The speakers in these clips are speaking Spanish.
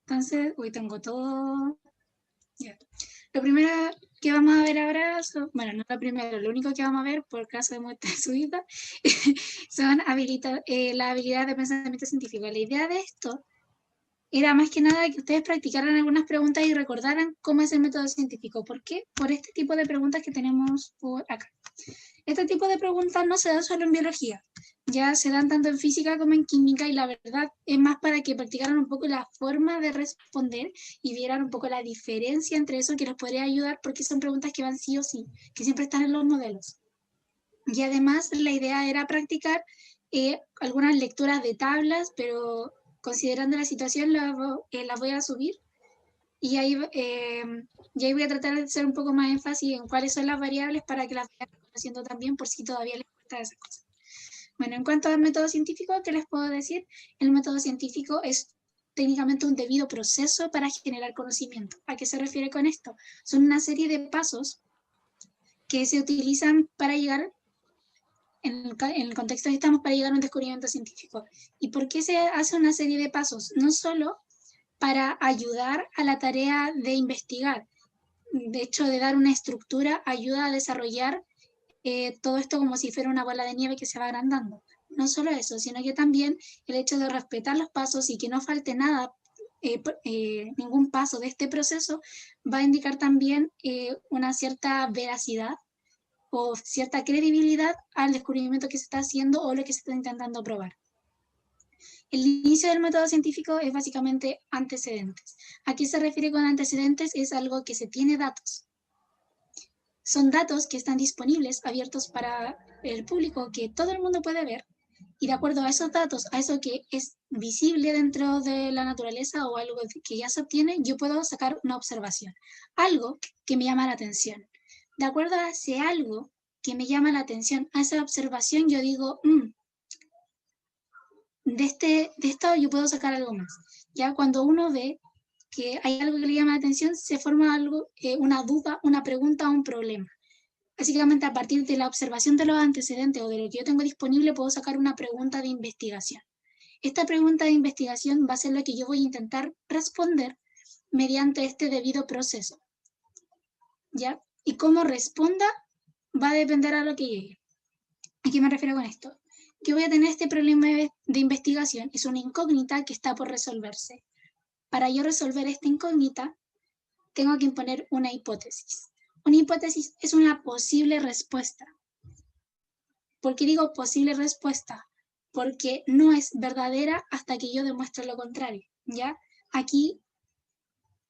Entonces, hoy tengo todo. Ya. Lo primero que vamos a ver ahora, bueno, no lo primero, lo único que vamos a ver por caso de muestra súbita, son las habilidades de pensamiento científico. La idea de esto era más que nada que ustedes practicaran algunas preguntas y recordaran cómo es el método científico. ¿Por qué? Por este tipo de preguntas que tenemos por acá. Este tipo de preguntas no se dan solo en biología, ya se dan tanto en física como en química, y la verdad es más para que practicaran un poco la forma de responder y vieran un poco la diferencia entre eso, que les podría ayudar porque son preguntas que van sí o sí, que siempre están en los modelos. Y además la idea era practicar algunas lecturas de tablas, pero considerando la situación las voy a subir y y ahí voy a tratar de hacer un poco más énfasis en cuáles son las variables para que las vayan conociendo también por si todavía les cuesta esas cosas. Bueno, en cuanto al método científico, ¿qué les puedo decir? El método científico es técnicamente un debido proceso para generar conocimiento. ¿A qué se refiere con esto? Son una serie de pasos que se utilizan para llegar, en el contexto que estamos, para llegar a un descubrimiento científico. ¿Y por qué se hace una serie de pasos? No solo para ayudar a la tarea de investigar, de hecho, de dar una estructura, ayuda a desarrollar todo esto como si fuera una bola de nieve que se va agrandando. No solo eso, sino que también el hecho de respetar los pasos y que no falte nada, ningún paso de este proceso, va a indicar también una cierta veracidad o cierta credibilidad al descubrimiento que se está haciendo o lo que se está intentando probar. El inicio del método científico es básicamente antecedentes. ¿A qué se refiere con antecedentes? Es algo que se tiene datos. Son datos que están disponibles, abiertos para el público, que todo el mundo puede ver, y de acuerdo a esos datos, a eso que es visible dentro de la naturaleza o algo que ya se obtiene, yo puedo sacar una observación, algo que me llama la atención. De acuerdo a ese algo que me llama la atención, a esa observación, yo digo, de esto yo puedo sacar algo más. Ya cuando uno ve que hay algo que le llama la atención, se forma algo, una duda, una pregunta o un problema. Básicamente, a partir de la observación de los antecedentes o de lo que yo tengo disponible, puedo sacar una pregunta de investigación. Esta pregunta de investigación va a ser lo que yo voy a intentar responder mediante este debido proceso, ¿ya? Y cómo responda va a depender a lo que llegue. ¿A qué me refiero con esto? Yo voy a tener este problema de investigación, es una incógnita que está por resolverse. Para yo resolver esta incógnita, tengo que imponer una hipótesis. Una hipótesis es una posible respuesta. ¿Por qué digo posible respuesta? Porque no es verdadera hasta que yo demuestre lo contrario, ¿ya? Aquí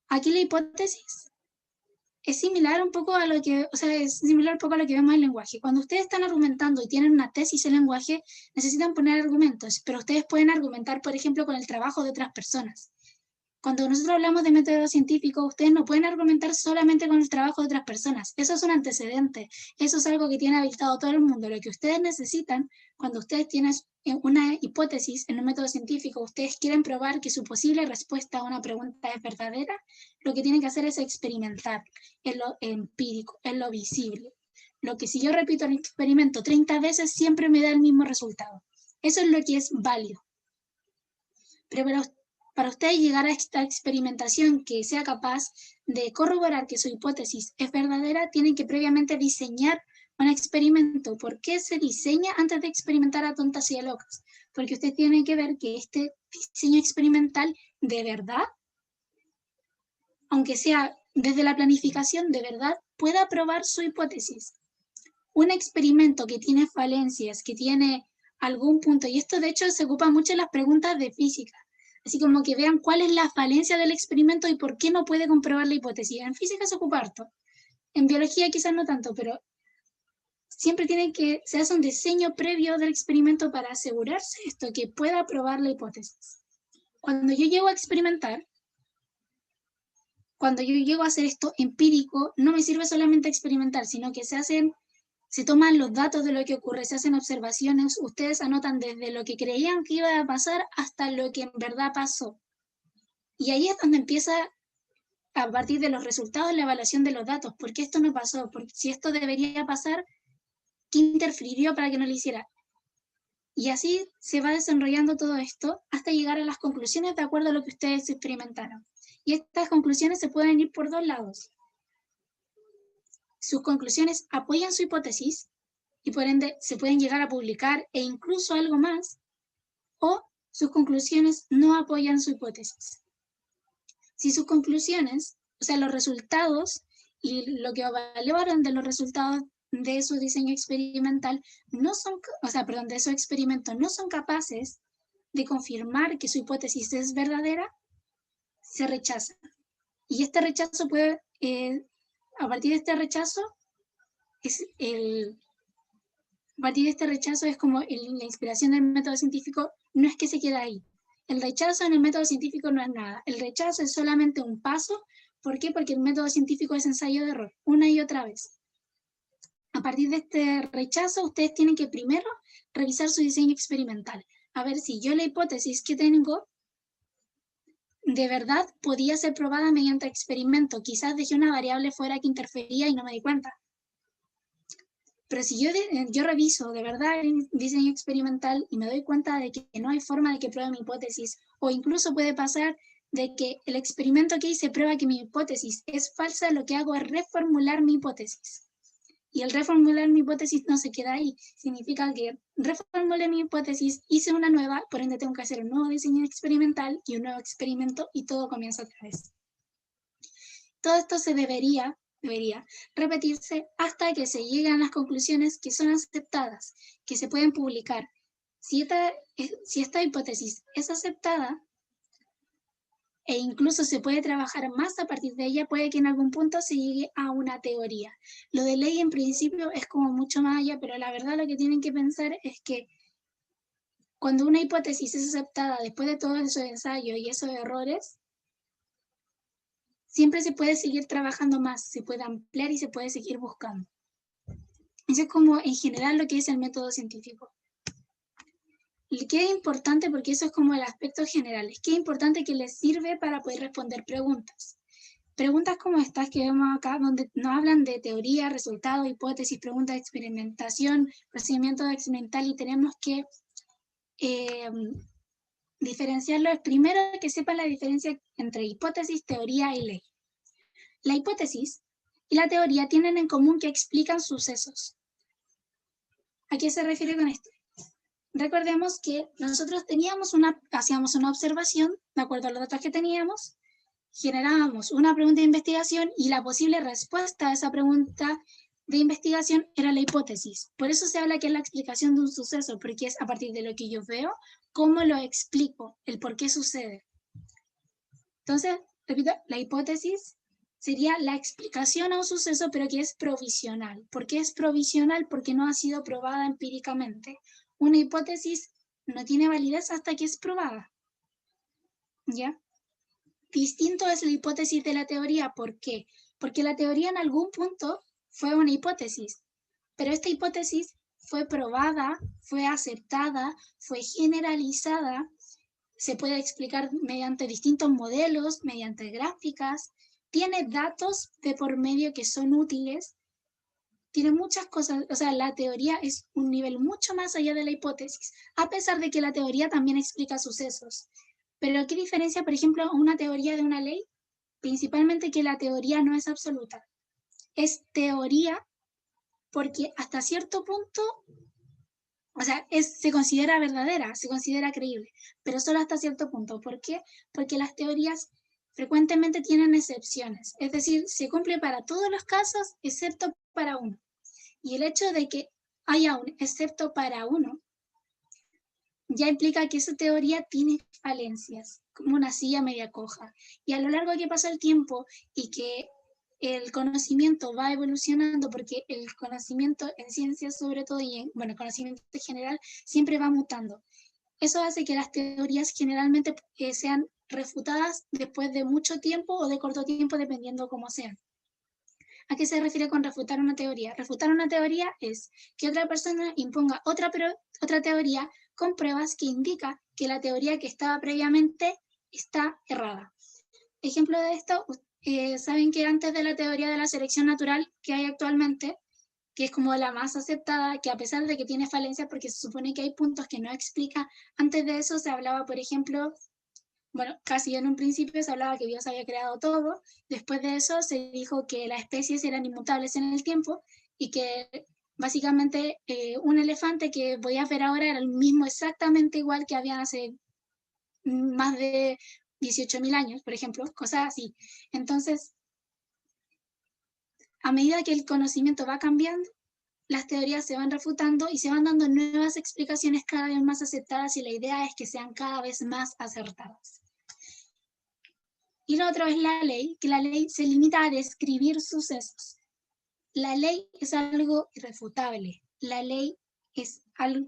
la hipótesis es similar un poco a lo que, o sea, es similar un poco a lo que vemos en el lenguaje. Cuando ustedes están argumentando y tienen una tesis en lenguaje, necesitan poner argumentos, pero ustedes pueden argumentar, por ejemplo, con el trabajo de otras personas. Cuando nosotros hablamos de método científico, ustedes no pueden argumentar solamente con el trabajo de otras personas. Eso es un antecedente. Eso es algo que tiene habilitado todo el mundo. Lo que ustedes necesitan, cuando ustedes tienen una hipótesis en un método científico, ustedes quieren probar que su posible respuesta a una pregunta es verdadera, lo que tienen que hacer es experimentar en lo empírico, en lo visible. Lo que si yo repito el experimento 30 veces, siempre me da el mismo resultado. Eso es lo que es válido. Pero para ustedes llegar a esta experimentación que sea capaz de corroborar que su hipótesis es verdadera, tienen que previamente diseñar un experimento. ¿Por qué se diseña antes de experimentar a tontas y a locas? Porque ustedes tienen que ver que este diseño experimental de verdad, aunque sea desde la planificación, de verdad pueda probar su hipótesis. Un experimento que tiene falencias, que tiene algún punto, y esto de hecho se ocupa mucho en las preguntas de física, así como que vean cuál es la falencia del experimento y por qué no puede comprobar la hipótesis. En física se ocupa harto, en biología quizás no tanto, pero siempre se hace un diseño previo del experimento para asegurarse esto, que pueda probar la hipótesis. Cuando yo llego a experimentar, cuando yo llego a hacer esto empírico, no me sirve solamente experimentar, sino que se toman los datos de lo que ocurre, se hacen observaciones, ustedes anotan desde lo que creían que iba a pasar hasta lo que en verdad pasó. Y ahí es donde empieza, a partir de los resultados, la evaluación de los datos. ¿Por qué esto no pasó? Porque si esto debería pasar, ¿qué interfirió para que no lo hiciera? Y así se va desarrollando todo esto hasta llegar a las conclusiones de acuerdo a lo que ustedes experimentaron. Y estas conclusiones se pueden ir por dos lados. Sus conclusiones apoyan su hipótesis y por ende se pueden llegar a publicar e incluso algo más, o sus conclusiones no apoyan su hipótesis. Si sus conclusiones, o sea, los resultados y lo que evaluaron de los resultados de su diseño experimental no son, o sea, perdón, de su experimento no son capaces de confirmar que su hipótesis es verdadera, se rechaza. Y este rechazo puede, a partir de este rechazo, a partir de este rechazo es como la inspiración del método científico no es que se queda ahí. El rechazo en el método científico no es nada. El rechazo es solamente un paso. ¿Por qué? Porque el método científico es ensayo de error, una y otra vez. A partir de este rechazo, ustedes tienen que primero revisar su diseño experimental. A ver si yo la hipótesis que tengo de verdad podía ser probada mediante experimento. Quizás dejé una variable fuera que interfería y no me di cuenta. Pero si yo reviso de verdad el diseño experimental y me doy cuenta de que no hay forma de que pruebe mi hipótesis, o incluso puede pasar de que el experimento que hice prueba que mi hipótesis es falsa, lo que hago es reformular mi hipótesis. Y el reformular mi hipótesis no se queda ahí. Significa que reformulé mi hipótesis, hice una nueva, por ende tengo que hacer un nuevo diseño experimental y un nuevo experimento y todo comienza otra vez. Todo esto se debería repetirse hasta que se lleguen a las conclusiones que son aceptadas, que se pueden publicar. Si esta hipótesis es aceptada e incluso se puede trabajar más a partir de ella, puede que en algún punto se llegue a una teoría. Lo de ley en principio es como mucho más allá, pero la verdad lo que tienen que pensar es que cuando una hipótesis es aceptada después de todos esos ensayos y esos errores, siempre se puede seguir trabajando más, se puede ampliar y se puede seguir buscando. Eso es como en general lo que es el método científico. ¿Qué es importante? Porque eso es como el aspecto general. ¿Qué es importante que les sirve para poder responder preguntas? Preguntas como estas que vemos acá, donde nos hablan de teoría, resultados, hipótesis, preguntas de experimentación, procedimiento experimental, y tenemos que diferenciarlo. Es primero que sepan la diferencia entre hipótesis, teoría y ley. La hipótesis y la teoría tienen en común que explican sucesos. ¿A qué se refiere con esto? Recordemos que nosotros hacíamos una observación, de acuerdo a los datos que teníamos, generábamos una pregunta de investigación y la posible respuesta a esa pregunta de investigación era la hipótesis. Por eso se habla que es la explicación de un suceso, porque es a partir de lo que yo veo, cómo lo explico, el por qué sucede. Entonces, repito, la hipótesis sería la explicación a un suceso, pero que es provisional. ¿Por qué es provisional? Porque no ha sido probada empíricamente. Una hipótesis no tiene validez hasta que es probada. ¿Ya? Distinto es la hipótesis de la teoría. ¿Por qué? Porque la teoría en algún punto fue una hipótesis, pero esta hipótesis fue probada, fue aceptada, fue generalizada, se puede explicar mediante distintos modelos, mediante gráficas, tiene datos de por medio que son útiles, tiene muchas cosas, o sea, la teoría es un nivel mucho más allá de la hipótesis, a pesar de que la teoría también explica sucesos. Pero ¿qué diferencia, por ejemplo, una teoría de una ley? Principalmente que la teoría no es absoluta. Es teoría porque hasta cierto punto, o sea, se considera verdadera, se considera creíble, pero solo hasta cierto punto. ¿Por qué? Porque las teorías frecuentemente tienen excepciones, es decir, se cumple para todos los casos excepto para uno. Y el hecho de que haya un excepto para uno ya implica que esa teoría tiene falencias, como una silla media coja. Y a lo largo que pasa el tiempo y que el conocimiento va evolucionando, porque el conocimiento en ciencias sobre todo y en conocimiento en general siempre va mutando. Eso hace que las teorías generalmente sean refutadas después de mucho tiempo o de corto tiempo, dependiendo cómo sean. ¿A qué se refiere con refutar una teoría? Refutar una teoría es que otra persona imponga otra teoría con pruebas que indica que la teoría que estaba previamente está errada. Ejemplo de esto, saben que antes de la teoría de la selección natural que hay actualmente, que es como la más aceptada, que a pesar de que tiene falencias, porque se supone que hay puntos que no explica, antes de eso se hablaba, por ejemplo, bueno, casi en un principio se hablaba que Dios había creado todo, después de eso se dijo que las especies eran inmutables en el tiempo y que básicamente un elefante que voy a ver ahora era el mismo exactamente igual que había hace más de 18.000 años, por ejemplo, cosas así. Entonces, a medida que el conocimiento va cambiando, las teorías se van refutando y se van dando nuevas explicaciones cada vez más aceptadas y la idea es que sean cada vez más acertadas. Y lo otro es la ley, que la ley se limita a describir sucesos. La ley es algo irrefutable. La ley es algo,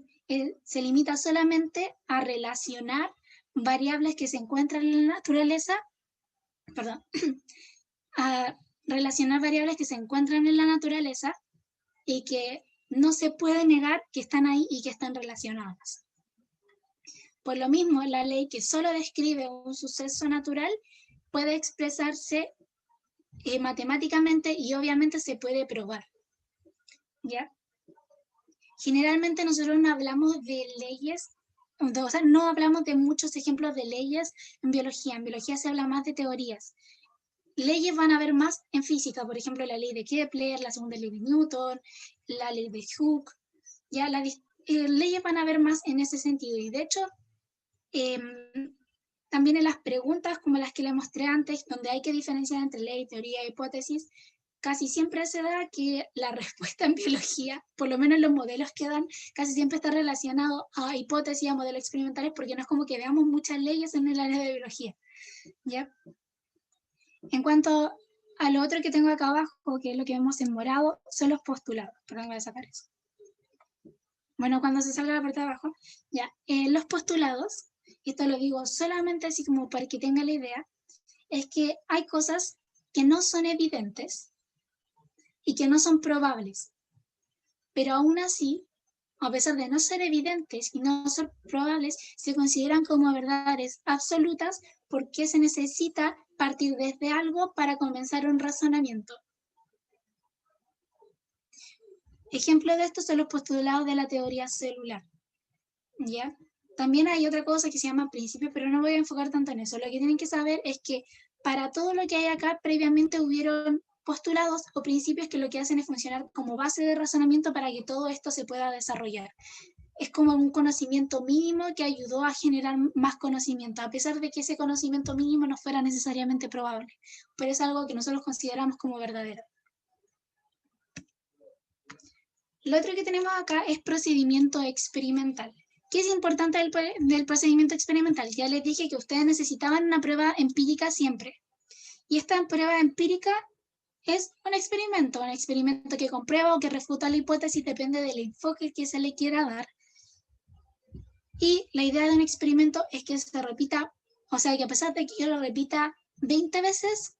se limita solamente a relacionar variables que se encuentran en la naturaleza, perdón, a relacionar variables que se encuentran en la naturaleza y que no se puede negar que están ahí y que están relacionadas. Por lo mismo, la ley que solo describe un suceso natural puede expresarse matemáticamente y obviamente se puede probar. ¿Ya? Generalmente nosotros no hablamos de leyes, o sea, no hablamos de muchos ejemplos de leyes en biología. En biología se habla más de teorías. Leyes van a haber más en física, por ejemplo, la ley de Kepler, la segunda ley de Newton, la ley de Hooke. Ya leyes van a haber más en ese sentido. Y de hecho, también en las preguntas como las que le mostré antes, donde hay que diferenciar entre ley, teoría e hipótesis, casi siempre se da que la respuesta en biología, por lo menos los modelos que dan, casi siempre está relacionado a hipótesis, a modelos experimentales, porque no es como que veamos muchas leyes en el área de biología. ¿Ya? En cuanto a lo otro que tengo acá abajo, que es lo que vemos en morado, son los postulados. Perdón, voy a sacar eso. Bueno, cuando se salga la parte de abajo, ya, los postulados, y esto lo digo solamente así como para que tenga la idea, es que hay cosas que no son evidentes y que no son probables, pero aún así, a pesar de no ser evidentes y no ser probables, se consideran como verdades absolutas porque se necesita partir desde algo para comenzar un razonamiento. Ejemplo de esto son los postulados de la teoría celular. ¿Ya? También hay otra cosa que se llama principio, pero no voy a enfocar tanto en eso. Lo que tienen que saber es que para todo lo que hay acá, previamente hubieron postulados o principios que lo que hacen es funcionar como base de razonamiento para que todo esto se pueda desarrollar. Es como un conocimiento mínimo que ayudó a generar más conocimiento, a pesar de que ese conocimiento mínimo no fuera necesariamente probable, pero es algo que nosotros consideramos como verdadero. Lo otro que tenemos acá es procedimiento experimental. ¿Qué es importante del procedimiento experimental? Ya les dije que ustedes necesitaban una prueba empírica siempre. Y esta prueba empírica es un experimento que comprueba o que refuta la hipótesis, depende del enfoque que se le quiera dar. Y la idea de un experimento es que se repita, o sea, que a pesar de que yo lo repita 20 veces,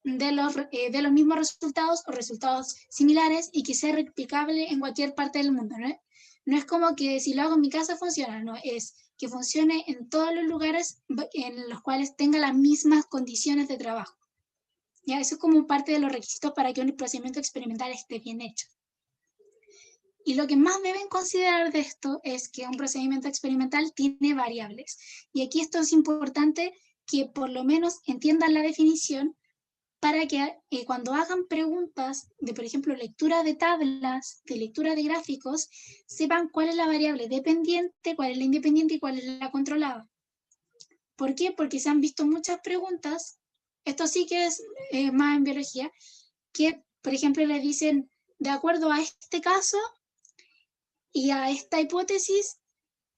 de los mismos resultados o resultados similares y que sea replicable en cualquier parte del mundo, ¿no? No es como que si lo hago en mi casa funciona, no, es que funcione en todos los lugares en los cuales tenga las mismas condiciones de trabajo. ¿Ya? Eso es como parte de los requisitos para que un procedimiento experimental esté bien hecho. Y lo que más deben considerar de esto es que un procedimiento experimental tiene variables. Y aquí esto es importante que por lo menos entiendan la definición para que cuando hagan preguntas de, por ejemplo, lectura de tablas, de lectura de gráficos, sepan cuál es la variable dependiente, cuál es la independiente y cuál es la controlada. ¿Por qué? Porque se han visto muchas preguntas, esto sí que es más en biología, que, por ejemplo, le dicen, de acuerdo a este caso y a esta hipótesis,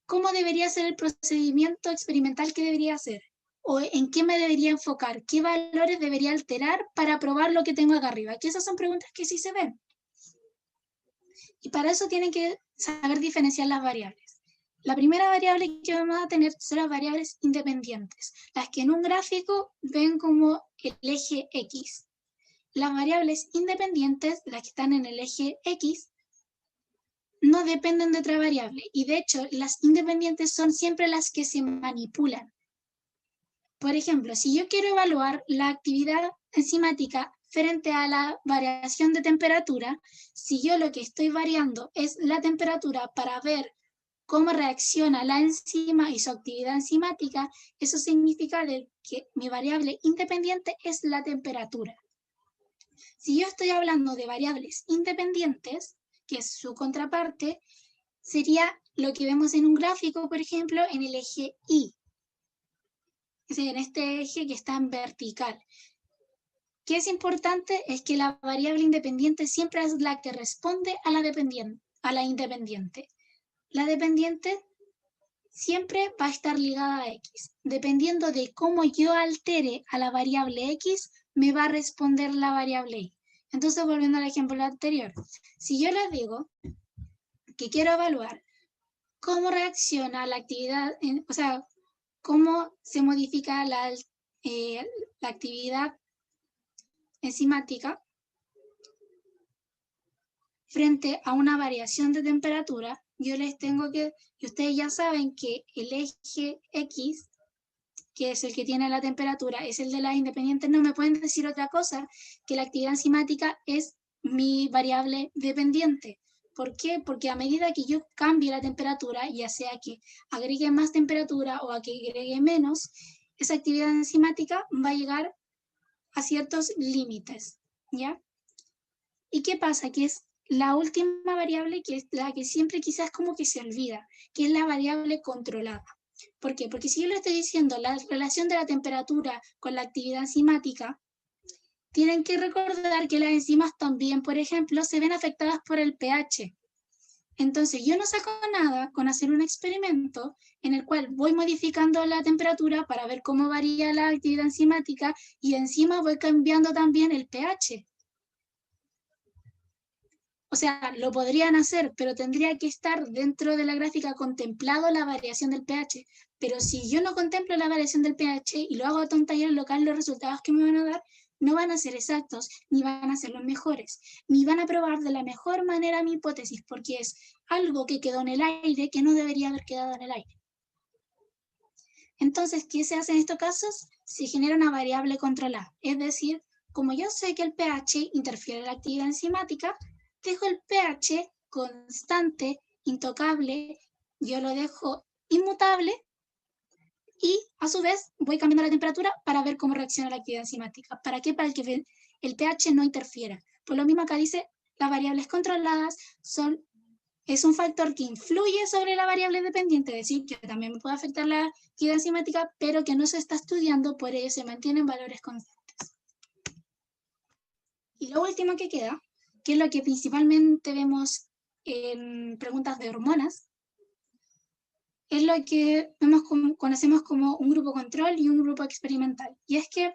¿cómo debería ser el procedimiento experimental que debería hacer? ¿O en qué me debería enfocar? ¿Qué valores debería alterar para probar lo que tengo acá arriba? Que esas son preguntas que sí se ven. Y para eso tienen que saber diferenciar las variables. La primera variable que vamos a tener son las variables independientes, las que en un gráfico ven como el eje X. Las variables independientes, las que están en el eje X, no dependen de otra variable. Y de hecho, las independientes son siempre las que se manipulan. Por ejemplo, si yo quiero evaluar la actividad enzimática frente a la variación de temperatura, si yo lo que estoy variando es la temperatura para ver cómo reacciona la enzima y su actividad enzimática, eso significa que mi variable independiente es la temperatura. Si yo estoy hablando de variables independientes, que es su contraparte, sería lo que vemos en un gráfico, por ejemplo, en el eje Y. Es decir, en este eje que está en vertical. ¿Qué es importante? Es que la variable independiente siempre es la que responde a la independiente. La dependiente siempre va a estar ligada a X. Dependiendo de cómo yo altere a la variable X, me va a responder la variable Y. Entonces, volviendo al ejemplo anterior, si yo les digo que quiero evaluar cómo reacciona la actividad, o sea, cómo se modifica la actividad enzimática frente a una variación de temperatura, yo les tengo que, y ustedes ya saben que el eje X, que es el que tiene la temperatura, es el de las independientes, no me pueden decir otra cosa que la actividad enzimática es mi variable dependiente. ¿Por qué? Porque a medida que yo cambie la temperatura, ya sea que agregue más temperatura o a que agregue menos, esa actividad enzimática va a llegar a ciertos límites, ¿ya? ¿Y qué pasa? Que es la última variable, que es la que siempre quizás como que se olvida, que es la variable controlada. ¿Por qué? Porque si yo le estoy diciendo la relación de la temperatura con la actividad enzimática, tienen que recordar que las enzimas también, por ejemplo, se ven afectadas por el pH. Entonces, yo no saco nada con hacer un experimento en el cual voy modificando la temperatura para ver cómo varía la actividad enzimática y encima voy cambiando también el pH. O sea, lo podrían hacer, pero tendría que estar dentro de la gráfica contemplado la variación del pH. Pero si yo no contemplo la variación del pH y lo hago a un taller local, los resultados que me van a dar no van a ser exactos, ni van a ser los mejores, ni van a probar de la mejor manera mi hipótesis, porque es algo que quedó en el aire que no debería haber quedado en el aire. Entonces, ¿qué se hace en estos casos? Se genera una variable controlada, es decir, como yo sé que el pH interfiere en la actividad enzimática, dejo el pH constante, intocable, yo lo dejo inmutable y a su vez voy cambiando la temperatura para ver cómo reacciona la actividad enzimática. ¿Para qué? Para que el pH no interfiera. Por lo mismo acá dice, las variables controladas es un factor que influye sobre la variable dependiente, es decir, que también puede afectar la actividad enzimática, pero que no se está estudiando, por ello se mantienen valores constantes. Y lo último que queda, que es lo que principalmente vemos en preguntas de hormonas, es lo que conocemos como un grupo control y un grupo experimental. Y es que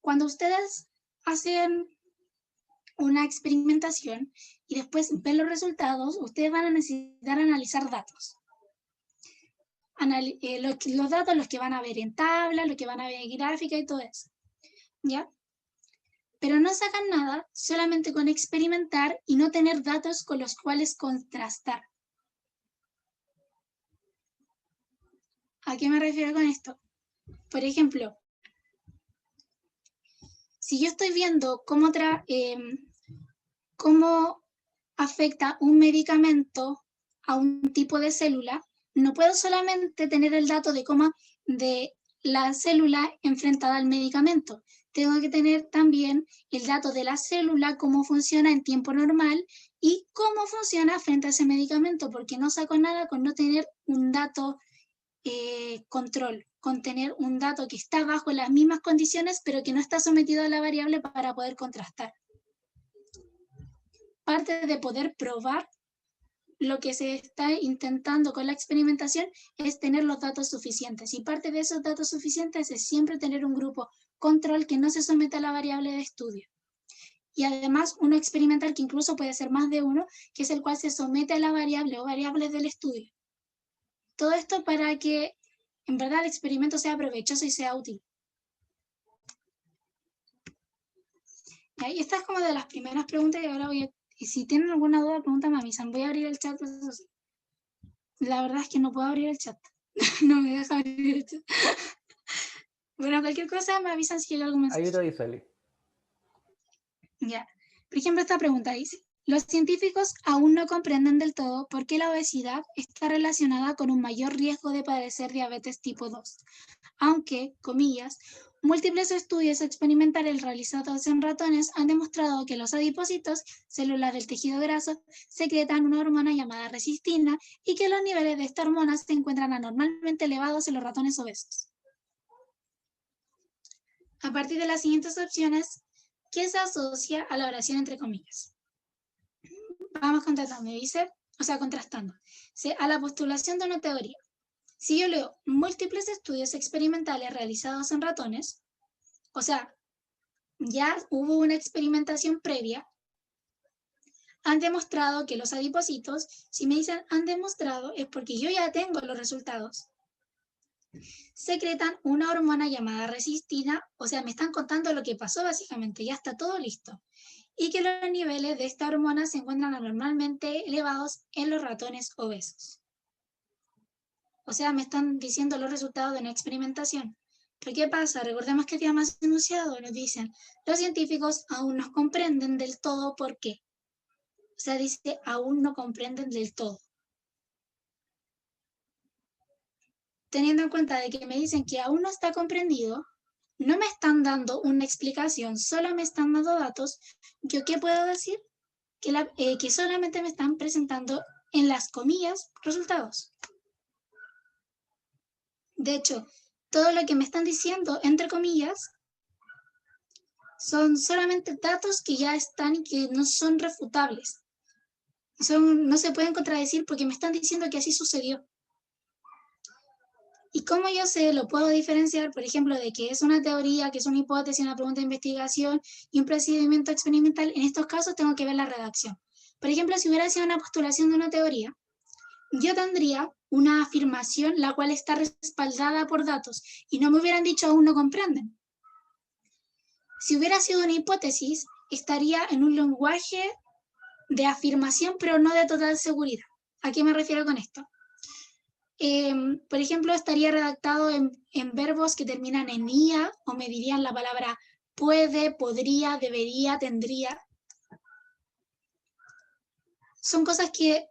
cuando ustedes hacen una experimentación y después ven los resultados, ustedes van a necesitar analizar datos. Los datos, los que van a ver en tabla, los que van a ver en gráfica y todo eso, ¿ya? Pero no sacan nada solamente con experimentar y no tener datos con los cuales contrastar. ¿A qué me refiero con esto? Por ejemplo, si yo estoy viendo cómo afecta un medicamento a un tipo de célula, no puedo solamente tener el dato de la célula enfrentada al medicamento. Tengo que tener también el dato de la célula, cómo funciona en tiempo normal y cómo funciona frente a ese medicamento, porque no saco nada con no tener un dato control, con tener un dato que está bajo las mismas condiciones, pero que no está sometido a la variable para poder contrastar. Parte de poder probar lo que se está intentando con la experimentación es tener los datos suficientes. Y parte de esos datos suficientes es siempre tener un grupo control que no se someta a la variable de estudio. Y además uno experimental que incluso puede ser más de uno, que es el cual se somete a la variable o variables del estudio. Todo esto para que en verdad el experimento sea provechoso y sea útil. Y esta es como de las primeras preguntas y ahora y si tienen alguna duda, pregunta, me avisan. Voy a abrir el chat. La verdad es que no puedo abrir el chat. No me deja abrir el chat. Bueno, cualquier cosa me avisan si hay algún mensaje. Ahí te aviso, Eli. Ya. Por ejemplo, esta pregunta dice, los científicos aún no comprenden del todo por qué la obesidad está relacionada con un mayor riesgo de padecer diabetes tipo 2, aunque, comillas, múltiples estudios experimentales realizados en ratones han demostrado que los adipocitos, células del tejido graso, secretan una hormona llamada resistina y que los niveles de esta hormona se encuentran anormalmente elevados en los ratones obesos. A partir de las siguientes opciones, ¿qué se asocia a la oración entre comillas? Vamos contrastando, contrastando. A la postulación de una teoría. Si yo leo múltiples estudios experimentales realizados en ratones, o sea, ya hubo una experimentación previa, han demostrado que los adipocitos, si me dicen han demostrado, es porque yo ya tengo los resultados, secretan una hormona llamada resistina, o sea, me están contando lo que pasó básicamente, ya está todo listo, y que los niveles de esta hormona se encuentran anormalmente elevados en los ratones obesos. O sea, me están diciendo los resultados de una experimentación. ¿Pero qué pasa? Recordemos que habíamos enunciado, nos dicen, los científicos aún no comprenden del todo por qué. O sea, dice, aún no comprenden del todo. Teniendo en cuenta de que me dicen que aún no está comprendido, no me están dando una explicación, solo me están dando datos, ¿yo qué puedo decir? Que solamente me están presentando, en las comillas, resultados. De hecho, todo lo que me están diciendo, entre comillas, son solamente datos que ya están y que no son refutables. No se pueden contradecir porque me están diciendo que así sucedió. ¿Y cómo yo lo puedo diferenciar, por ejemplo, de que es una teoría, que es una hipótesis, una pregunta de investigación y un procedimiento experimental? En estos casos tengo que ver la redacción. Por ejemplo, si hubiera sido una postulación de una teoría, yo tendría una afirmación la cual está respaldada por datos y no me hubieran dicho aún no comprenden. Si hubiera sido una hipótesis, estaría en un lenguaje de afirmación, pero no de total seguridad. ¿A qué me refiero con esto? Por ejemplo, estaría redactado en verbos que terminan en ia o me dirían la palabra puede, podría, debería, tendría. Son cosas que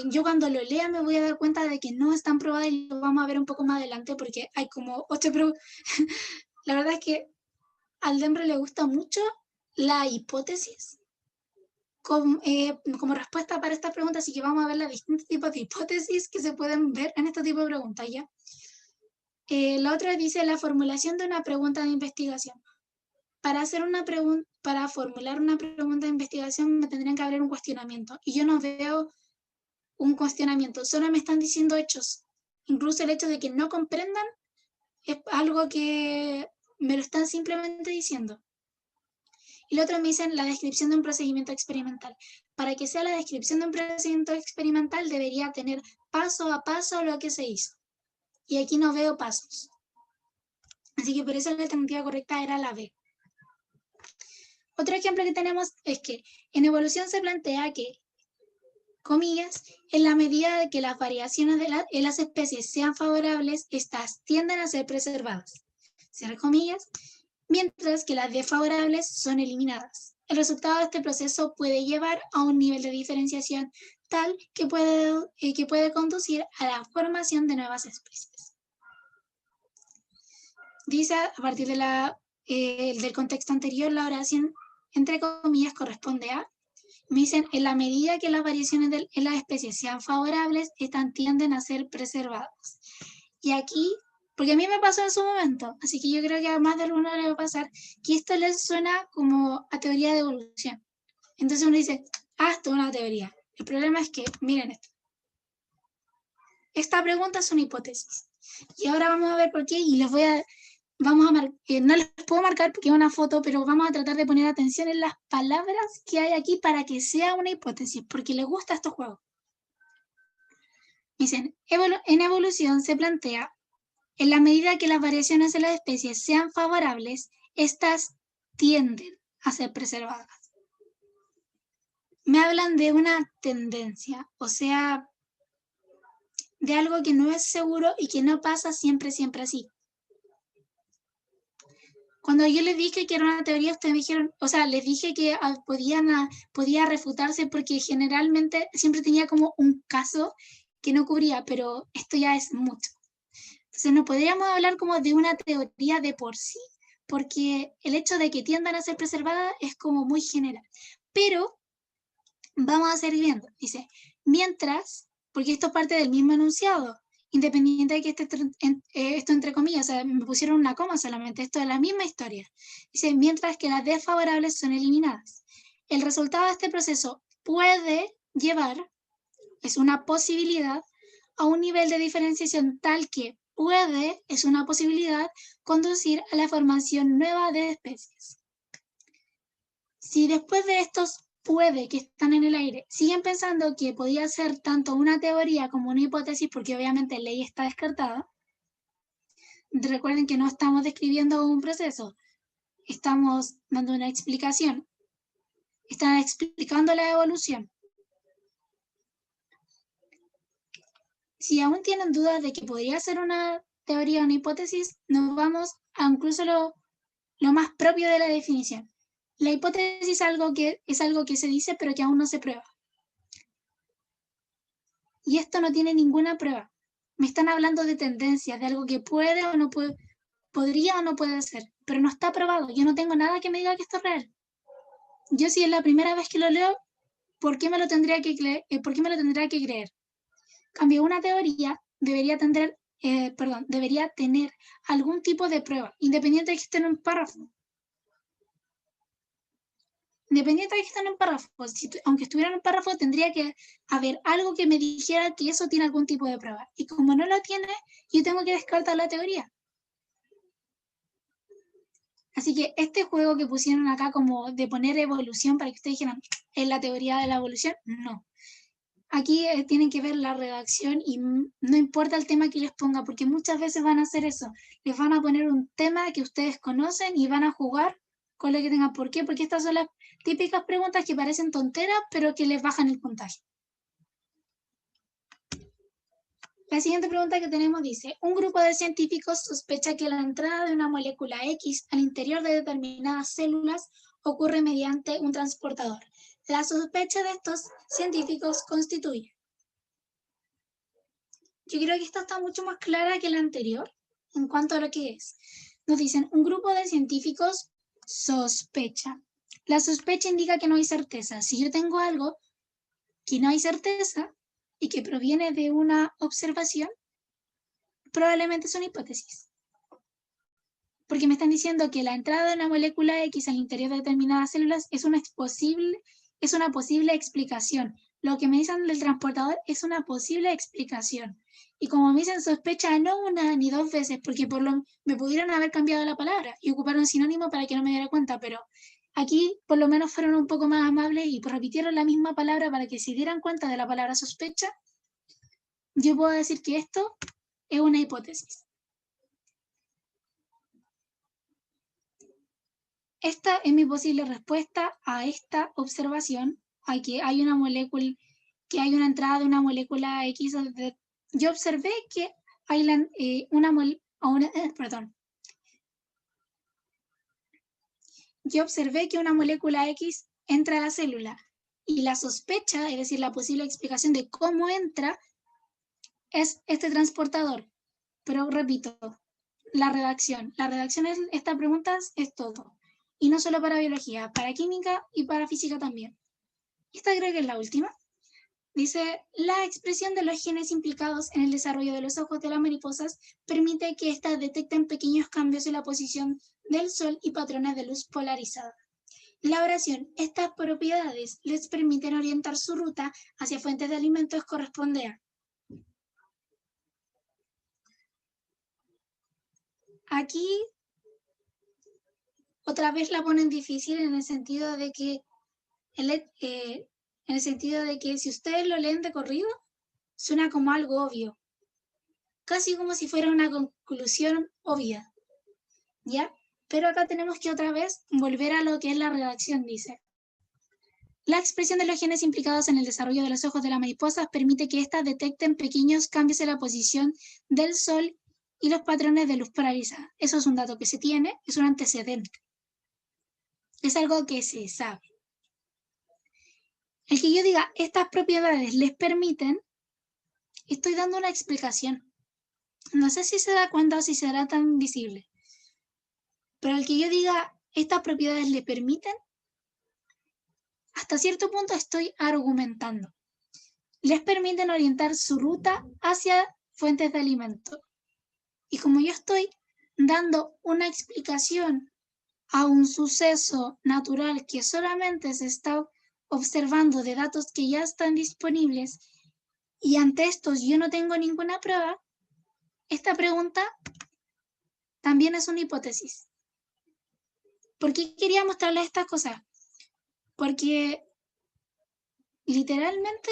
yo cuando lo lea me voy a dar cuenta de que no están probadas y lo vamos a ver un poco más adelante porque hay como 8 pruebas. La verdad es que al DEMRE le gusta mucho la hipótesis como respuesta para esta pregunta, así que vamos a ver los distintos tipos de hipótesis que se pueden ver en este tipo de preguntas, ¿ya? La otra dice la formulación de una pregunta de investigación. Para formular una pregunta de investigación me tendrían que abrir un cuestionamiento, y yo no veo un cuestionamiento, solo me están diciendo hechos. Incluso el hecho de que no comprendan es algo que me lo están simplemente diciendo. Y lo otro me dicen la descripción de un procedimiento experimental. Para que sea la descripción de un procedimiento experimental debería tener paso a paso lo que se hizo. Y aquí no veo pasos. Así que por eso la alternativa correcta era la B. Otro ejemplo que tenemos es que en evolución se plantea que, comillas, en la medida de que las variaciones en las especies sean favorables, estas tienden a ser preservadas. Cierra comillas. Mientras que las desfavorables son eliminadas. El resultado de este proceso puede llevar a un nivel de diferenciación tal que puede conducir a la formación de nuevas especies. Dice, a partir del contexto anterior, la oración, entre comillas, corresponde a, me dicen, en la medida que las variaciones en las especies sean favorables, estas tienden a ser preservadas. Y aquí, porque a mí me pasó en su momento, así que yo creo que a más de alguno le va a pasar, que esto les suena como a teoría de evolución. Entonces uno dice, esto es una teoría. El problema es que, miren esto. Esta pregunta es una hipótesis. Y ahora vamos a ver por qué, y no les puedo marcar porque es una foto, pero vamos a tratar de poner atención en las palabras que hay aquí para que sea una hipótesis, porque les gusta estos juegos. Dicen, en evolución se plantea, en la medida que las variaciones en las especies sean favorables, estas tienden a ser preservadas. Me hablan de una tendencia, o sea, de algo que no es seguro y que no pasa siempre así. Cuando yo les dije que era una teoría, ustedes me dijeron, o sea, les dije que podía refutarse porque generalmente siempre tenía como un caso que no cubría, pero esto ya es mucho. Entonces no podríamos hablar como de una teoría de por sí, porque el hecho de que tiendan a ser preservadas es como muy general. Pero vamos a seguir viendo. Dice, mientras, porque esto parte del mismo enunciado, independiente de que esto entre comillas, o sea, me pusieron una coma solamente, esto es la misma historia. Dice, mientras que las desfavorables son eliminadas. El resultado de este proceso puede llevar, es una posibilidad, a un nivel de diferenciación tal que puede, es una posibilidad, conducir a la formación nueva de especies. Si después de estos puede que están en el aire, siguen pensando que podía ser tanto una teoría como una hipótesis, porque obviamente la ley está descartada, recuerden que no estamos describiendo un proceso, estamos dando una explicación, están explicando la evolución. Si aún tienen dudas de que podría ser una teoría o una hipótesis, nos vamos a incluso lo más propio de la definición. La hipótesis es algo que se dice pero que aún no se prueba. Y esto no tiene ninguna prueba. Me están hablando de tendencias, de algo que puede o no puede, podría o no puede ser, pero no está probado. Yo no tengo nada que me diga que esto es real. Yo si es la primera vez que lo leo, ¿por qué me lo tendría que creer? Cambio, una teoría debería tener algún tipo de prueba, independiente de que esté en un párrafo. Independiente de que esté en un párrafo, aunque estuviera en un párrafo, tendría que haber algo que me dijera que eso tiene algún tipo de prueba. Y como no lo tiene, yo tengo que descartar la teoría. Así que este juego que pusieron acá como de poner evolución para que ustedes dijeran, ¿es la teoría de la evolución? No. Aquí tienen que ver la redacción y no importa el tema que les ponga, porque muchas veces van a hacer eso. Les van a poner un tema que ustedes conocen y van a jugar con lo que tengan. ¿Por qué? Porque estas son las típicas preguntas que parecen tonteras, pero que les bajan el puntaje. La siguiente pregunta que tenemos dice, un grupo de científicos sospecha que la entrada de una molécula X al interior de determinadas células ocurre mediante un transportador. La sospecha de estos científicos constituye. Yo creo que esta está mucho más clara que la anterior en cuanto a lo que es. Nos dicen, un grupo de científicos sospecha. La sospecha indica que no hay certeza. Si yo tengo algo que no hay certeza y que proviene de una observación, probablemente es una hipótesis. Porque me están diciendo que la entrada de una molécula X al interior de determinadas células es una posible explicación. Lo que me dicen del transportador es una posible explicación. Y como me dicen sospecha, no una ni dos veces, porque me pudieron haber cambiado la palabra y ocupar un sinónimo para que no me diera cuenta, pero aquí por lo menos fueron un poco más amables y repitieron la misma palabra para que se dieran cuenta de la palabra sospecha. Yo puedo decir que esto es una hipótesis. Esta es mi posible respuesta a esta observación, a que hay una molécula, que hay una entrada de una molécula X. Yo observé que hay Yo observé que una molécula X entra a la célula y la sospecha, es decir, la posible explicación de cómo entra, es este transportador. Pero repito, la redacción de estas preguntas es todo. Y no solo para biología, para química y para física también. Esta creo que es la última. Dice, la expresión de los genes implicados en el desarrollo de los ojos de las mariposas permite que éstas detecten pequeños cambios en la posición del sol y patrones de luz polarizada. La oración, estas propiedades les permiten orientar su ruta hacia fuentes de alimentos corresponde a. Aquí otra vez la ponen difícil en el sentido de que si ustedes lo leen de corrido, suena como algo obvio, casi como si fuera una conclusión obvia, ¿ya? Pero acá tenemos que otra vez volver a lo que es la redacción, dice. La expresión de los genes implicados en el desarrollo de los ojos de las mariposas permite que éstas detecten pequeños cambios en la posición del sol y los patrones de luz polarizada. Eso es un dato que se tiene, es un antecedente. Es algo que se sabe. El que yo diga estas propiedades les permiten, estoy dando una explicación. No sé si se da cuenta o si será tan visible. Pero el que yo diga estas propiedades le permiten, hasta cierto punto estoy argumentando. Les permiten orientar su ruta hacia fuentes de alimento. Y como yo estoy dando una explicación a un suceso natural que solamente se está observando de datos que ya están disponibles y ante estos yo no tengo ninguna prueba, esta pregunta también es una hipótesis. ¿Por qué quería mostrarles estas cosas? Porque literalmente,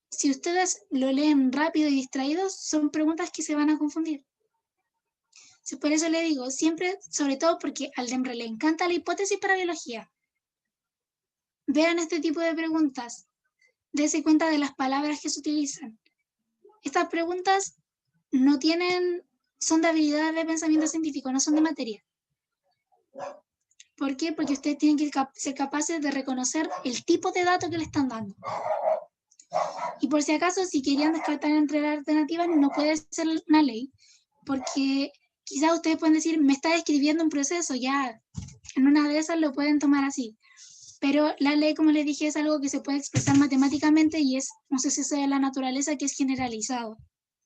si ustedes lo leen rápido y distraídos, son preguntas que se van a confundir. Por eso le digo, siempre, sobre todo porque al DEMRE le encanta la hipótesis para biología. Vean este tipo de preguntas. Dense cuenta de las palabras que se utilizan. Estas preguntas no tienen, son de habilidad de pensamiento científico, no son de materia. ¿Por qué? Porque ustedes tienen que ser capaces de reconocer el tipo de dato que le están dando. Y por si acaso, si querían descartar entre las alternativas, no puede ser una ley, porque quizás ustedes pueden decir, me está describiendo un proceso, ya, en una de esas lo pueden tomar así. Pero la ley, como les dije, es algo que se puede expresar matemáticamente y es un suceso de la naturaleza que es generalizado.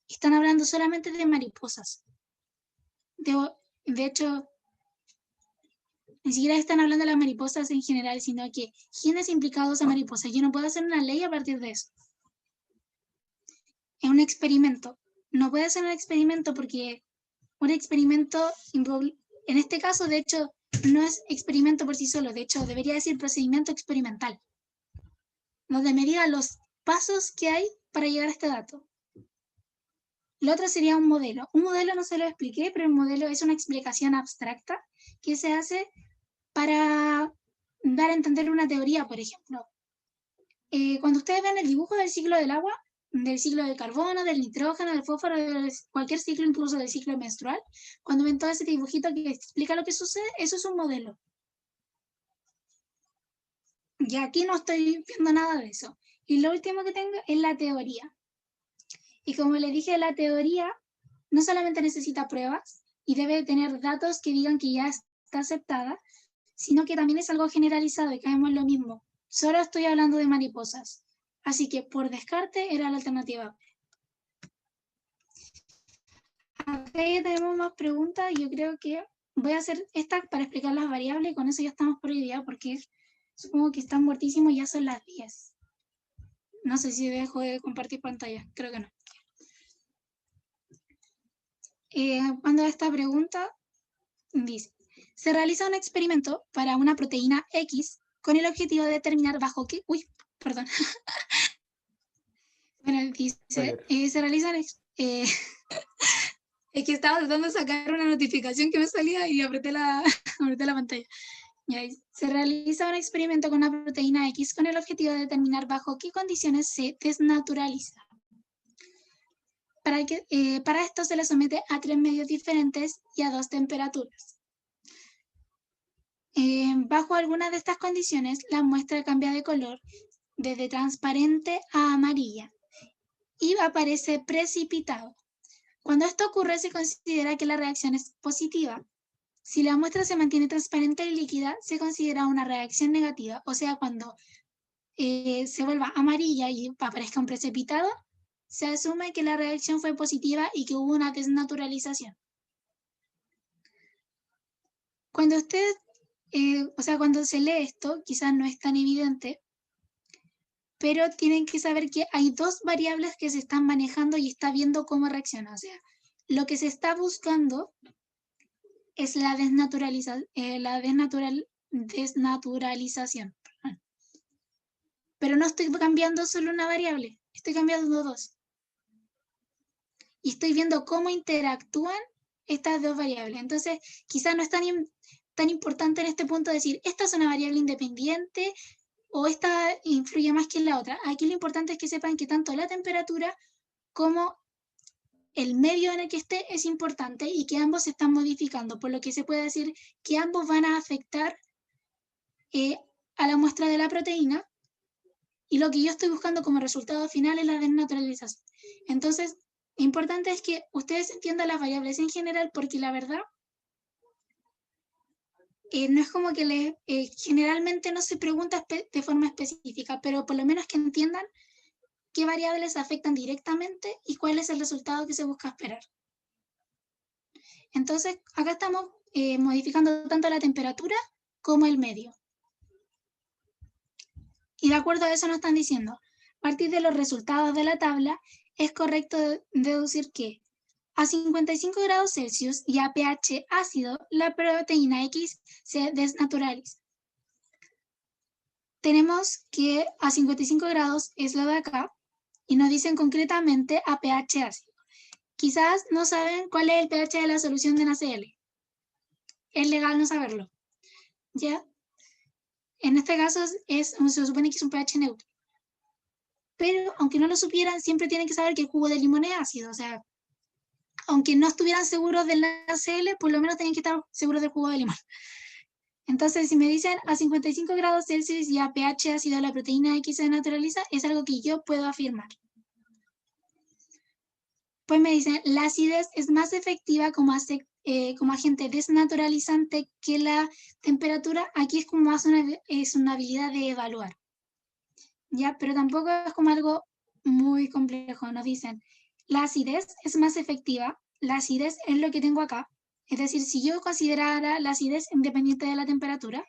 Están hablando solamente de mariposas. De hecho, ni siquiera están hablando de las mariposas en general, sino que genes implicados a mariposas. Yo no puedo hacer una ley a partir de eso. Es un experimento. No puede ser un experimento porque un experimento, en este caso, de hecho, no es experimento por sí solo. De hecho, debería decir procedimiento experimental, donde me diga los pasos que hay para llegar a este dato. Lo otro sería un modelo. Un modelo no se lo expliqué, pero el modelo es una explicación abstracta que se hace para dar a entender una teoría, por ejemplo. Cuando ustedes ven el dibujo del ciclo del agua, del ciclo del carbono, del nitrógeno, del fósforo, de cualquier ciclo, incluso del ciclo menstrual, cuando ven todo ese dibujito que explica lo que sucede, eso es un modelo. Y aquí no estoy viendo nada de eso. Y lo último que tengo es la teoría. Y como les dije, la teoría no solamente necesita pruebas y debe tener datos que digan que ya está aceptada, sino que también es algo generalizado y caemos en lo mismo. Solo estoy hablando de mariposas. Así que por descarte era la alternativa. Acá ya tenemos más preguntas. Yo creo que voy a hacer esta para explicar las variables y con eso ya estamos por hoy día porque supongo que están muertísimos y ya son las 10. No sé si dejo de compartir pantalla, creo que no. Cuando esta pregunta dice, se realiza un experimento para una proteína X con el objetivo de determinar bajo qué... Uy, perdón. Bueno, dice, se realizan... es que estaba tratando de sacar una notificación que me salía y apreté la pantalla. Se realiza un experimento con una proteína X con el objetivo de determinar bajo qué condiciones se desnaturaliza. Para esto se le somete a 3 medios diferentes y a 2 temperaturas. Bajo algunas de estas condiciones, la muestra cambia de color desde transparente a amarilla y aparece precipitado. Cuando esto ocurre, se considera que la reacción es positiva. Si la muestra se mantiene transparente y líquida, se considera una reacción negativa. O sea, cuando se vuelva amarilla y aparezca un precipitado, se asume que la reacción fue positiva y que hubo una desnaturalización. Cuando cuando se lee esto, quizás no es tan evidente, pero tienen que saber que hay 2 variables que se están manejando y está viendo cómo reacciona. O sea, lo que se está buscando es la desnaturalización. Pero no estoy cambiando solo una variable, estoy cambiando 2. Y estoy viendo cómo interactúan estas 2 variables. Entonces, quizás no es tan importante en este punto decir, esta es una variable independiente o esta influye más que la otra. Aquí lo importante es que sepan que tanto la temperatura como el medio en el que esté es importante y que ambos se están modificando, por lo que se puede decir que ambos van a afectar a la muestra de la proteína, y lo que yo estoy buscando como resultado final es la desnaturalización. Entonces, importante es que ustedes entiendan las variables en general, porque la verdad no es como que generalmente no se pregunta de forma específica, pero por lo menos que entiendan qué variables afectan directamente y cuál es el resultado que se busca esperar. Entonces, acá estamos modificando tanto la temperatura como el medio. Y de acuerdo a eso nos están diciendo, a partir de los resultados de la tabla, es correcto deducir que a 55 grados Celsius y a pH ácido, la proteína X se desnaturaliza. Tenemos que a 55 grados es lo de acá, y nos dicen concretamente a pH ácido. Quizás no saben cuál es el pH de la solución de NaCl. Es legal no saberlo, ¿ya? En este caso se supone que es un pH neutro. Pero aunque no lo supieran, siempre tienen que saber que el jugo de limón es ácido. O sea, aunque no estuvieran seguros del NaCl, por lo menos tienen que estar seguros del jugo de limón. Entonces, si me dicen a 55 grados Celsius y a pH ácido la proteína X se naturaliza, es algo que yo puedo afirmar. Pues me dicen, la acidez es más efectiva como agente desnaturalizante que la temperatura. Aquí es como más es una habilidad de evaluar, ¿ya? Pero tampoco es como algo muy complejo. Nos dicen, la acidez es más efectiva. La acidez es lo que tengo acá. Es decir, si yo considerara la acidez independiente de la temperatura,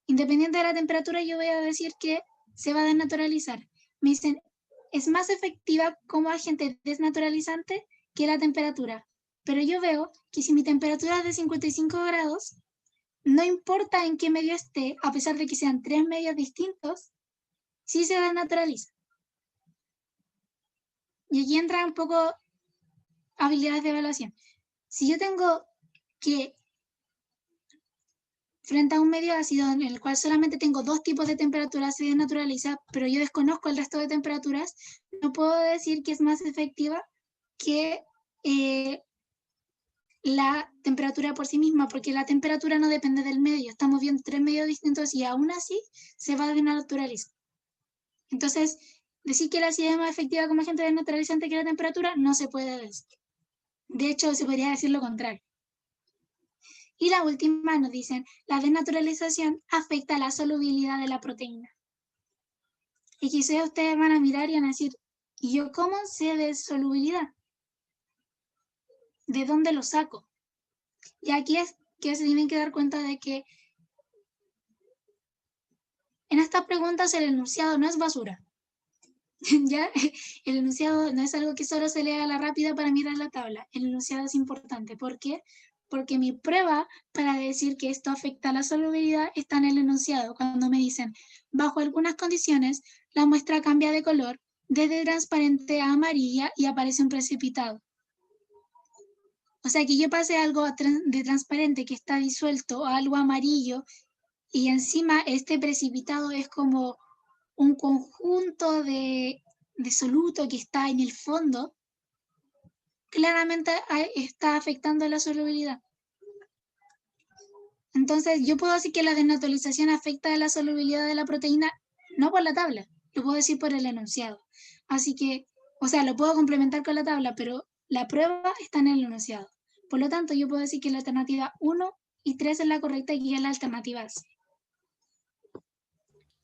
yo voy a decir que se va a desnaturalizar. Me dicen, es más efectiva como agente desnaturalizante que la temperatura. Pero yo veo que si mi temperatura es de 55 grados, no importa en qué medio esté, a pesar de que sean 3 medios distintos, sí se desnaturaliza. Y aquí entra un poco habilidades de evaluación. Si yo tengo que, frente a un medio ácido en el cual solamente tengo 2 tipos de temperaturas, se desnaturaliza, pero yo desconozco el resto de temperaturas, no puedo decir que es más efectiva que la temperatura por sí misma, porque la temperatura no depende del medio. Estamos viendo 3 medios distintos y aún así se va a desnaturalizar. Entonces, decir que la acidez es más efectiva como agente desnaturalizante que la temperatura no se puede decir. De hecho, se podría decir lo contrario. Y la última nos dicen, la desnaturalización afecta la solubilidad de la proteína. Y quizás ustedes van a mirar y van a decir, ¿y yo cómo sé de solubilidad? ¿De dónde lo saco? Y aquí es que se tienen que dar cuenta de que en estas preguntas el enunciado no es basura. ¿Ya? El enunciado no es algo que solo se lea a la rápida para mirar la tabla. El enunciado es importante. ¿Por qué? Porque mi prueba para decir que esto afecta a la solubilidad está en el enunciado. Cuando me dicen, bajo algunas condiciones, la muestra cambia de color desde transparente a amarilla y aparece un precipitado. O sea, que yo pase algo de transparente que está disuelto a algo amarillo y encima este precipitado es como un conjunto de soluto que está en el fondo, claramente está afectando la solubilidad. Entonces, yo puedo decir que la desnaturalización afecta a la solubilidad de la proteína, no por la tabla, lo puedo decir por el enunciado. Así que, o sea, lo puedo complementar con la tabla, pero la prueba está en el enunciado. Por lo tanto, yo puedo decir que la alternativa 1 y 3 es la correcta y que es la alternativa C.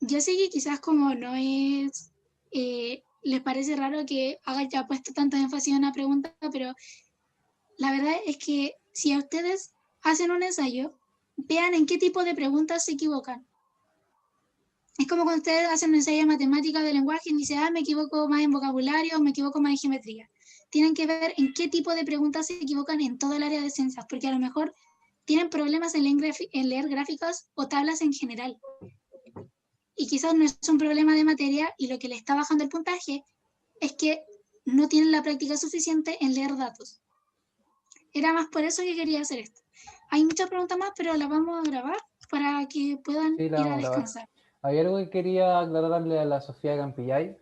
Yo sé que quizás como no es, les parece raro que haya puesto tanto énfasis en una pregunta, pero la verdad es que si a ustedes hacen un ensayo, vean en qué tipo de preguntas se equivocan. Es como cuando ustedes hacen un ensayo de matemática de lenguaje y dicen, me equivoco más en vocabulario o me equivoco más en geometría. Tienen que ver en qué tipo de preguntas se equivocan en todo el área de ciencias, porque a lo mejor tienen problemas en leer gráficos o tablas en general. Y quizás no es un problema de materia y lo que le está bajando el puntaje es que no tienen la práctica suficiente en leer datos. Era más por eso que quería hacer esto. Hay muchas preguntas más, pero las vamos a grabar para que puedan ir a descansar. Hay algo que quería aclararle a la Sofía Campillay.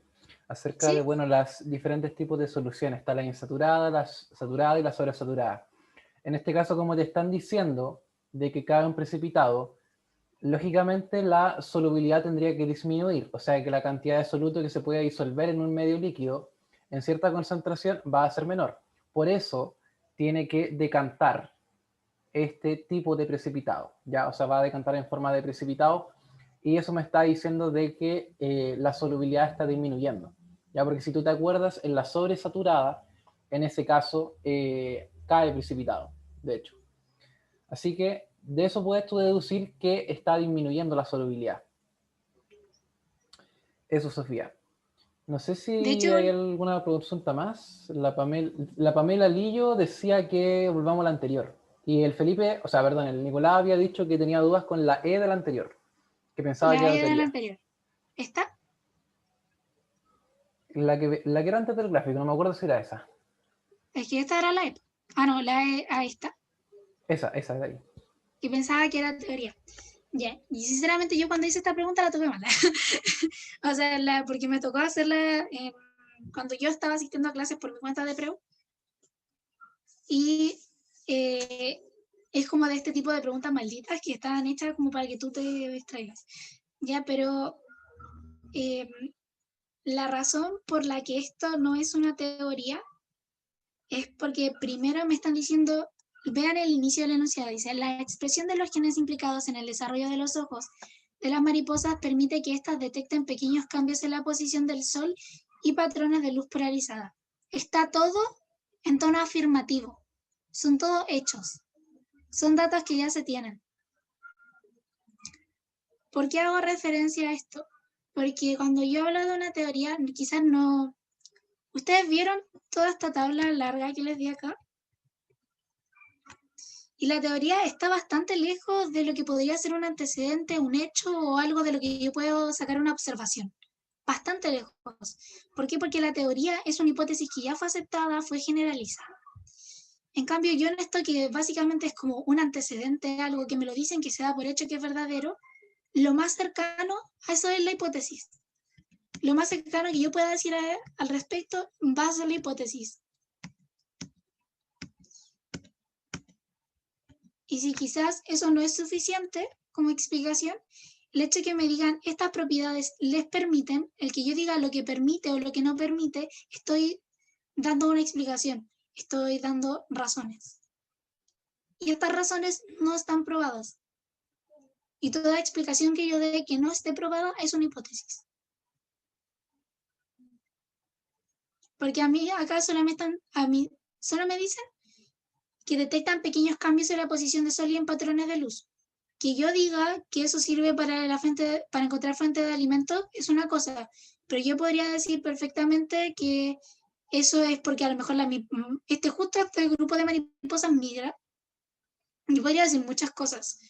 acerca de, ¿Sí? bueno, las diferentes tipos de soluciones. Está la insaturada, la saturada y la sobresaturada. En este caso, como te están diciendo de que cae un precipitado, lógicamente la solubilidad tendría que disminuir, o sea que la cantidad de soluto que se puede disolver en un medio líquido en cierta concentración va a ser menor. Por eso tiene que decantar este tipo de precipitado, ¿ya? O sea, va a decantar en forma de precipitado y eso me está diciendo de que la solubilidad está disminuyendo, ¿ya? Porque si tú te acuerdas, en la sobresaturada, en ese caso, cae precipitado, de hecho. Así que de eso puedes tú deducir que está disminuyendo la solubilidad. Eso, Sofía. No sé De si hecho, hay alguna pregunta más. La Pamela Lillo decía que volvamos a la anterior. Y el Felipe, o sea, perdón, el Nicolás había dicho que tenía dudas con la E de la anterior, que pensaba que la era E de la teoría. anterior. ¿Está? La que era antes del gráfico, no me acuerdo si era esa. Es que esta era la E. Ah, no, la E, ahí está. Esa de ahí. Y pensaba que era teoría. Ya, y sinceramente yo cuando hice esta pregunta la tuve mala. O sea, porque me tocó hacerla cuando yo estaba asistiendo a clases por mi cuenta de Preu. Y es como de este tipo de preguntas malditas que están hechas como para que tú te distraigas. Ya, pero eh, la razón por la que esto no es una teoría es porque primero me están diciendo, vean el inicio del enunciado, dice, la expresión de los genes implicados en el desarrollo de los ojos de las mariposas permite que éstas detecten pequeños cambios en la posición del sol y patrones de luz polarizada. Está todo en tono afirmativo, son todos hechos, son datos que ya se tienen. ¿Por qué hago referencia a esto? Porque cuando yo hablo de una teoría, quizás no... ¿Ustedes vieron toda esta tabla larga que les di acá? Y la teoría está bastante lejos de lo que podría ser un antecedente, un hecho o algo de lo que yo puedo sacar una observación. Bastante lejos. ¿Por qué? Porque la teoría es una hipótesis que ya fue aceptada, fue generalizada. En cambio, yo en esto que básicamente es como un antecedente, algo que me lo dicen que se da por hecho que es verdadero, lo más cercano a eso es la hipótesis. Lo más cercano que yo pueda decir al respecto va a ser la hipótesis. Y si quizás eso no es suficiente como explicación, el hecho de que me digan estas propiedades les permiten, el que yo diga lo que permite o lo que no permite, estoy dando una explicación, estoy dando razones. Y estas razones no están probadas. Y toda explicación que yo dé que no esté probada es una hipótesis. Porque a mí acá solo me dicen que detectan pequeños cambios en la posición de sol y en patrones de luz. Que yo diga que eso sirve para encontrar fuente de alimentos es una cosa, pero yo podría decir perfectamente que eso es porque a lo mejor justo este grupo de mariposas migra. Yo podría decir muchas cosas,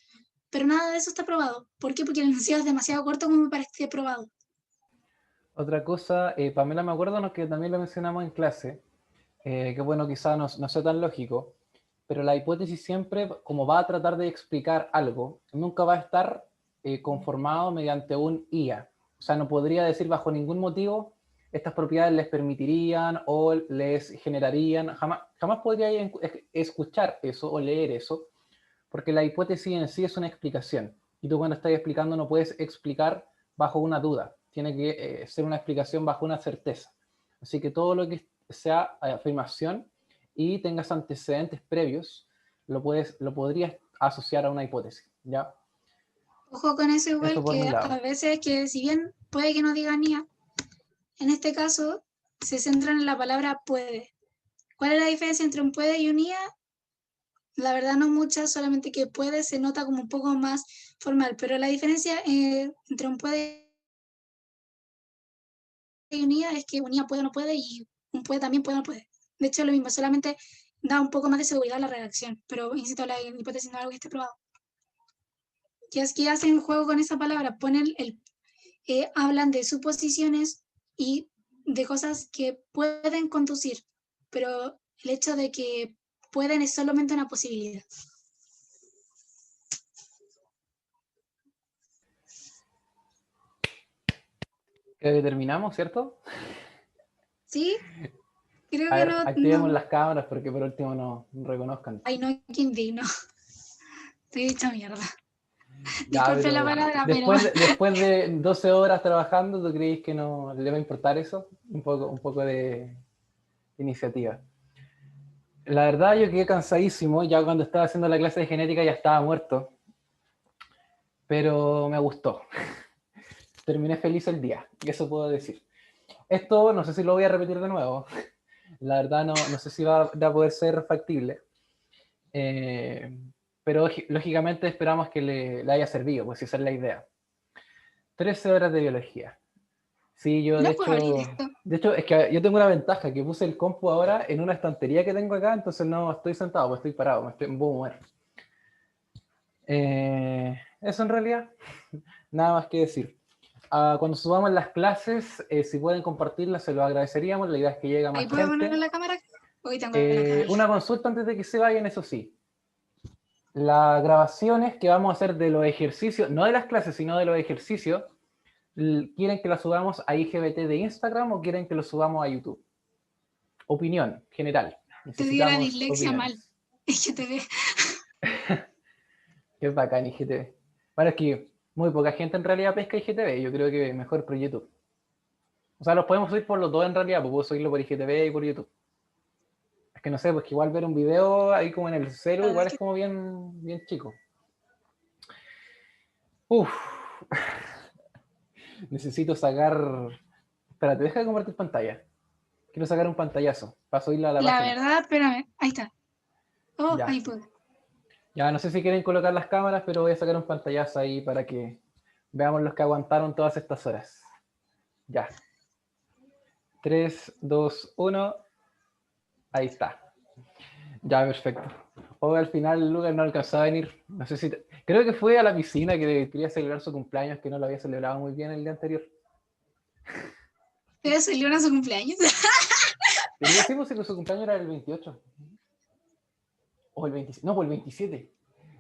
pero nada de eso está probado. ¿Por qué? Porque el enunciado es demasiado corto como para que esté probado. Otra cosa, Pamela, me acuerdo ¿no? que también lo mencionamos en clase, que bueno, quizás no sea tan lógico, pero la hipótesis siempre, como va a tratar de explicar algo, nunca va a estar conformado mediante un IA. O sea, no podría decir bajo ningún motivo estas propiedades les permitirían o les generarían, jamás podría escuchar eso o leer eso, porque la hipótesis en sí es una explicación. Y tú cuando estás explicando no puedes explicar bajo una duda, tiene que ser una explicación bajo una certeza. Así que todo lo que sea afirmación y tengas antecedentes previos, lo podrías asociar a una hipótesis, ¿ya? Ojo con eso igual Eso por que un a lado. veces que si bien puede que no digan IA, en este caso se centran en la palabra puede. ¿Cuál es la diferencia entre un puede y un IA? La verdad no mucha, solamente que puede se nota como un poco más formal, pero la diferencia entre un puede y un IA es que un IA puede o no puede y un puede también puede o no puede. De hecho, lo mismo, solamente da un poco más de seguridad a la redacción, pero insisto, la hipótesis no es algo que esté probado. Y es que hacen juego con esa palabra, hablan de suposiciones y de cosas que pueden conducir, pero el hecho de que pueden es solamente una posibilidad. Creo que terminamos, ¿cierto? ¿Sí? Creo A que ver, no, activemos no. las cámaras porque por último no reconozcan. Ay, no, qué indigno. Estoy hecha mierda. Ya, Disculpe la pero palabra, pero después de 12 horas trabajando, ¿tú crees que no le va a importar eso? Un poco de iniciativa. La verdad, yo quedé cansadísimo. Ya cuando estaba haciendo la clase de genética ya estaba muerto. Pero me gustó. Terminé feliz el día. Y eso puedo decir. Esto no sé si lo voy a repetir de nuevo. La verdad no sé si va a poder ser factible. Eh, pero lógicamente esperamos que le haya servido, pues esa es la idea. 13 horas de biología. Sí, yo no puedo abrir esto. de hecho es que yo tengo una ventaja, que puse el compu ahora en una estantería que tengo acá, entonces no estoy sentado, pues estoy parado, me puedo mover. Eso en realidad, nada más que decir. Cuando subamos las clases, si pueden compartirlas, se lo agradeceríamos. La idea es que llegue a ¿Ahí más puedo poner gente. la cámara? Hoy tengo la cámara. Una consulta antes de que se vayan, eso sí. Las grabaciones que vamos a hacer de los ejercicios, no de las clases, sino de los ejercicios, ¿quieren que las subamos a IGBT de Instagram o quieren que lo subamos a YouTube? Opinión general. Te dio la Necesitamos dislexia mal. opiniones. Es que te ve. Qué bacán IGTV. Bueno, es que muy poca gente en realidad pesca IGTV. Yo creo que mejor por YouTube. O sea, los podemos subir por los dos en realidad, pues puedo subirlo por IGTV y por YouTube. Es que no sé, pues que igual ver un video ahí como en el celu, igual es como bien chico. Uf. Necesito sacar... Espérate, deja de compartir pantalla. Quiero sacar un pantallazo para subirla a la La página. verdad, espérame. Ahí está. Oh, Ya. ahí puedo. Ya, no sé si quieren colocar las cámaras, pero voy a sacar un pantallazo ahí para que veamos los que aguantaron todas estas horas. Ya. 3, 2, 1. Ahí está. Ya, perfecto. Hoy al final Lucas no alcanzó a venir. No sé si... Creo que fue a la piscina que quería celebrar su cumpleaños, que no lo había celebrado muy bien el día anterior. ¿Te celebran su cumpleaños? Tenía sí, pues, que su cumpleaños era el 28. O el 27. No, pues el 27.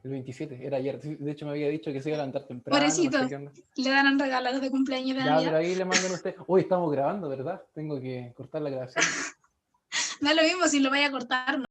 El 27, era ayer. De hecho, me había dicho que se iba a levantar temprano, no sé Pobrecitos. qué onda. Le dan regalos de cumpleaños de Ya, Navidad. pero ahí le mandan ustedes. Hoy estamos grabando, ¿verdad? Tengo que cortar la grabación. Da lo mismo si lo vaya a cortar.